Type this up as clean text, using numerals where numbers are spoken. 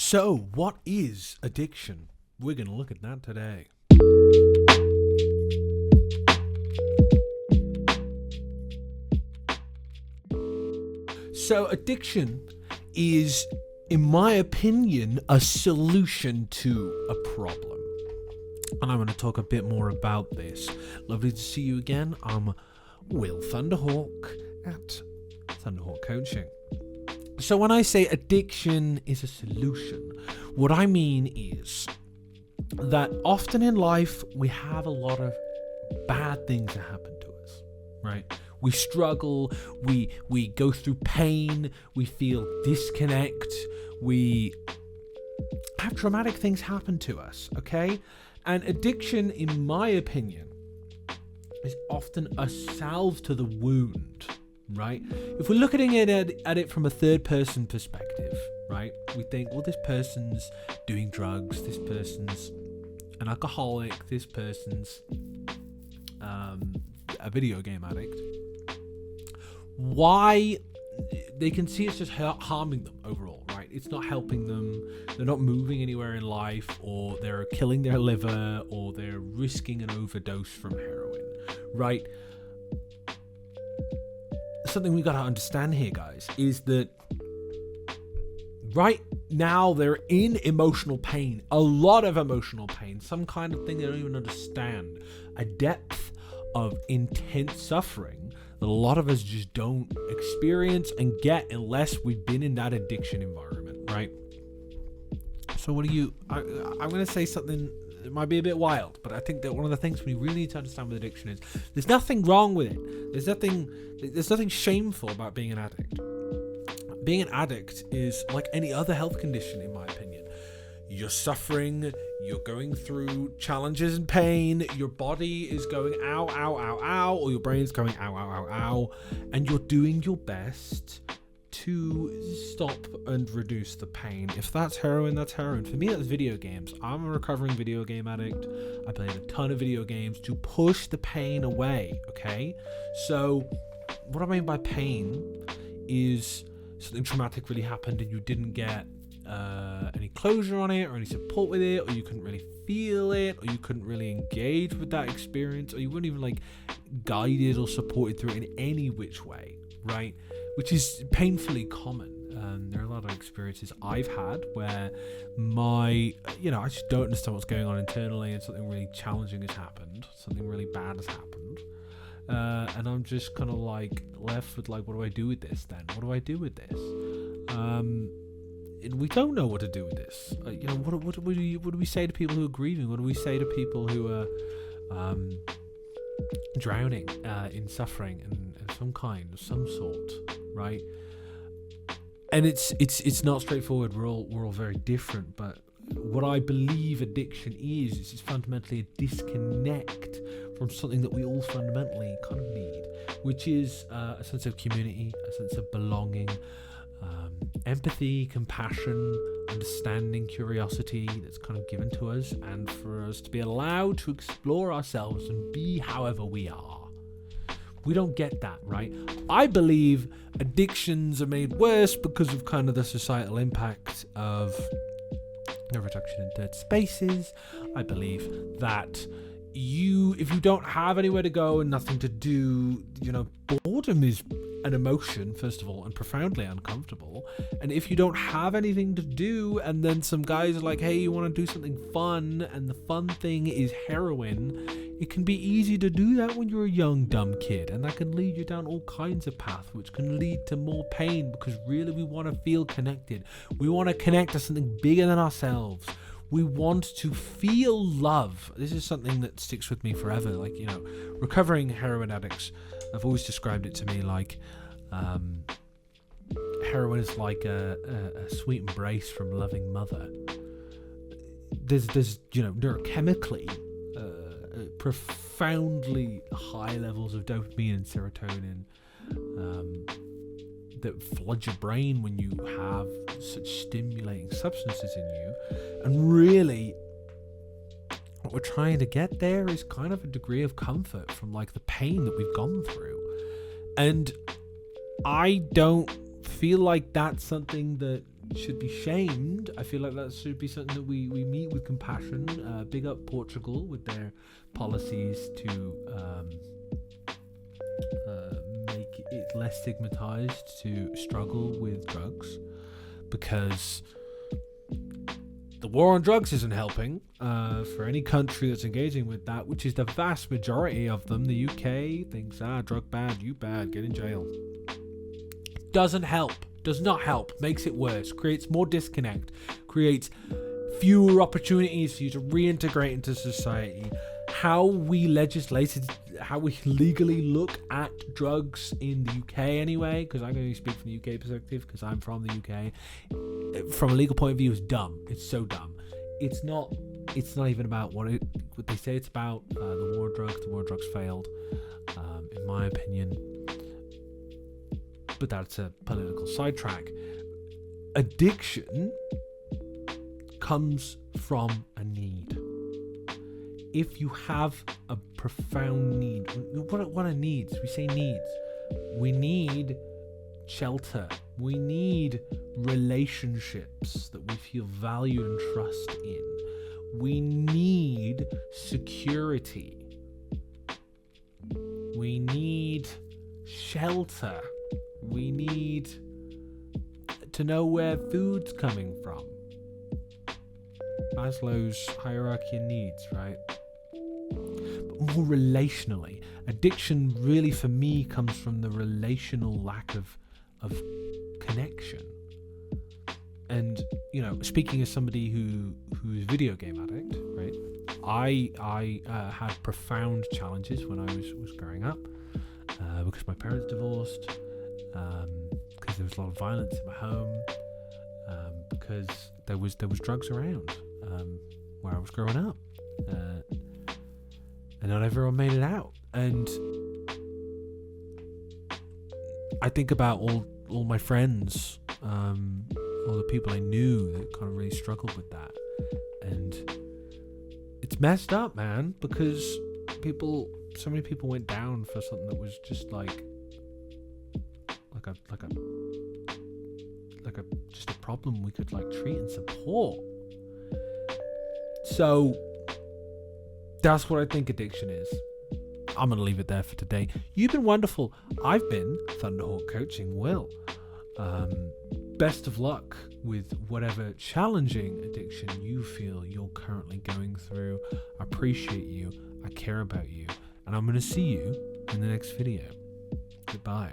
So, what is addiction? We're going to look at that today. So, addiction is, in my opinion, a solution to a problem. And I'm going to talk a bit more about this. Lovely to see you again. I'm Will Thunderhawk at Thunderhawk Coaching. So when I say addiction is a solution, what I mean is that often in life we have a lot of bad things that happen to us, right? We struggle, we go through pain, we feel disconnect, we have traumatic things happen to us, okay? And addiction, in my opinion, is often a salve to the wound, right? If we're looking at it from a third person perspective, right? We think, well, this person's doing drugs, this person's an alcoholic, this person's a video game addict. Why? They can see it's just harming them overall, right? It's not helping them. They're not moving anywhere in life, or they're killing their liver, or they're risking an overdose from heroin, right? Something we got to understand here, guys, is that right now they're in emotional pain, a lot of emotional pain, some kind of thing they don't even understand, a depth of intense suffering that a lot of us just don't experience and get unless we've been in that addiction environment, right? So I'm going to say something that might be a bit wild, but I think that one of the things we really need to understand with addiction is there's nothing wrong with it. There's nothing shameful about being an addict. Being an addict is like any other health condition, in my opinion. You're suffering, you're going through challenges and pain, your body is going ow, ow, ow, ow, or your brain's going ow, ow, ow, ow, and you're doing your best to stop and reduce the pain. If that's heroin, that's heroin. For me, that's video games. I'm a recovering video game addict. I played a ton of video games to push the pain away, okay? So, what I mean by pain is something traumatic really happened and you didn't get any closure on it or any support with it, or you couldn't really feel it, or you couldn't really engage with that experience, or you weren't even like guided or supported through it in any which way, right? Which is painfully common. There are a lot of experiences I've had where I just don't understand what's going on internally, and something really challenging has happened, something really bad has happened. And I'm just kind of like left with like, what do I do with this then? What do I do with this? We don't know what to do with this. What do we say to people who are grieving? What do we say to people who are drowning in suffering and some sort, right? And it's not straightforward. We're all very different, but what I believe addiction is fundamentally a disconnect from something that we all fundamentally kind of need, which is a sense of community, a sense of belonging, empathy, compassion, understanding, curiosity that's kind of given to us, and for us to be allowed to explore ourselves and be however we are. We don't get that, right? I believe addictions are made worse because of kind of the societal impact of a reduction in third spaces. I believe that if you don't have anywhere to go and nothing to do, boredom is an emotion, first of all, and profoundly uncomfortable. And if you don't have anything to do, and then some guys are like, hey, you want to do something fun, and the fun thing is heroin, it can be easy to do that when you're a young, dumb kid, and that can lead you down all kinds of paths, which can lead to more pain, because really we want to feel connected. We want to connect to something bigger than ourselves. We want to feel love. This is something that sticks with me forever. Like, recovering heroin addicts, I've always described it to me like heroin is like a sweet embrace from a loving mother. There's neurochemically profoundly high levels of dopamine and serotonin that flood your brain when you have such stimulating substances in you. And really, what we're trying to get there is kind of a degree of comfort from like the pain that we've gone through. And I don't feel like that's something that should be shamed. I feel like that should be something that we meet with compassion. Big up Portugal with their policies to make it less stigmatized to struggle with drugs, because the war on drugs isn't helping for any country that's engaging with that, which is the vast majority of them. The UK thinks, drug bad, you bad, get in jail. Doesn't help. Does not help. Makes it worse. Creates more disconnect. Creates fewer opportunities for you to reintegrate into society. How we legally look at drugs in the UK anyway, because I can only speak from the UK perspective because I'm from the UK. From a legal point of view, is dumb. It's so dumb. It's not even about what they say it's about. The war on drugs. The war on drugs failed, in my opinion. But that's a political sidetrack. Addiction comes from a need. If you have a profound need, what are needs? We say needs. We need shelter. We need relationships that we feel valued and trust in. We need security. We need shelter. We need to know where food's coming from. Maslow's hierarchy of needs, right? But more relationally, addiction really for me comes from the relational lack of connection. And, speaking as somebody who's a video game addict, right? I had profound challenges when I was growing up because my parents divorced. Because there was a lot of violence in my home, because there was drugs around where I was growing up, and not everyone made it out. And I think about all my friends, all the people I knew that kind of really struggled with that, and it's messed up, man, because so many people went down for something that was just like just a problem we could treat and support. So that's what I think addiction is. I'm gonna leave it there for today. You've been wonderful. I've been Thunderhawk Coaching Will. Best of luck with whatever challenging addiction you feel you're currently going through. I appreciate you. I care about you. And I'm gonna see you in the next video. Goodbye.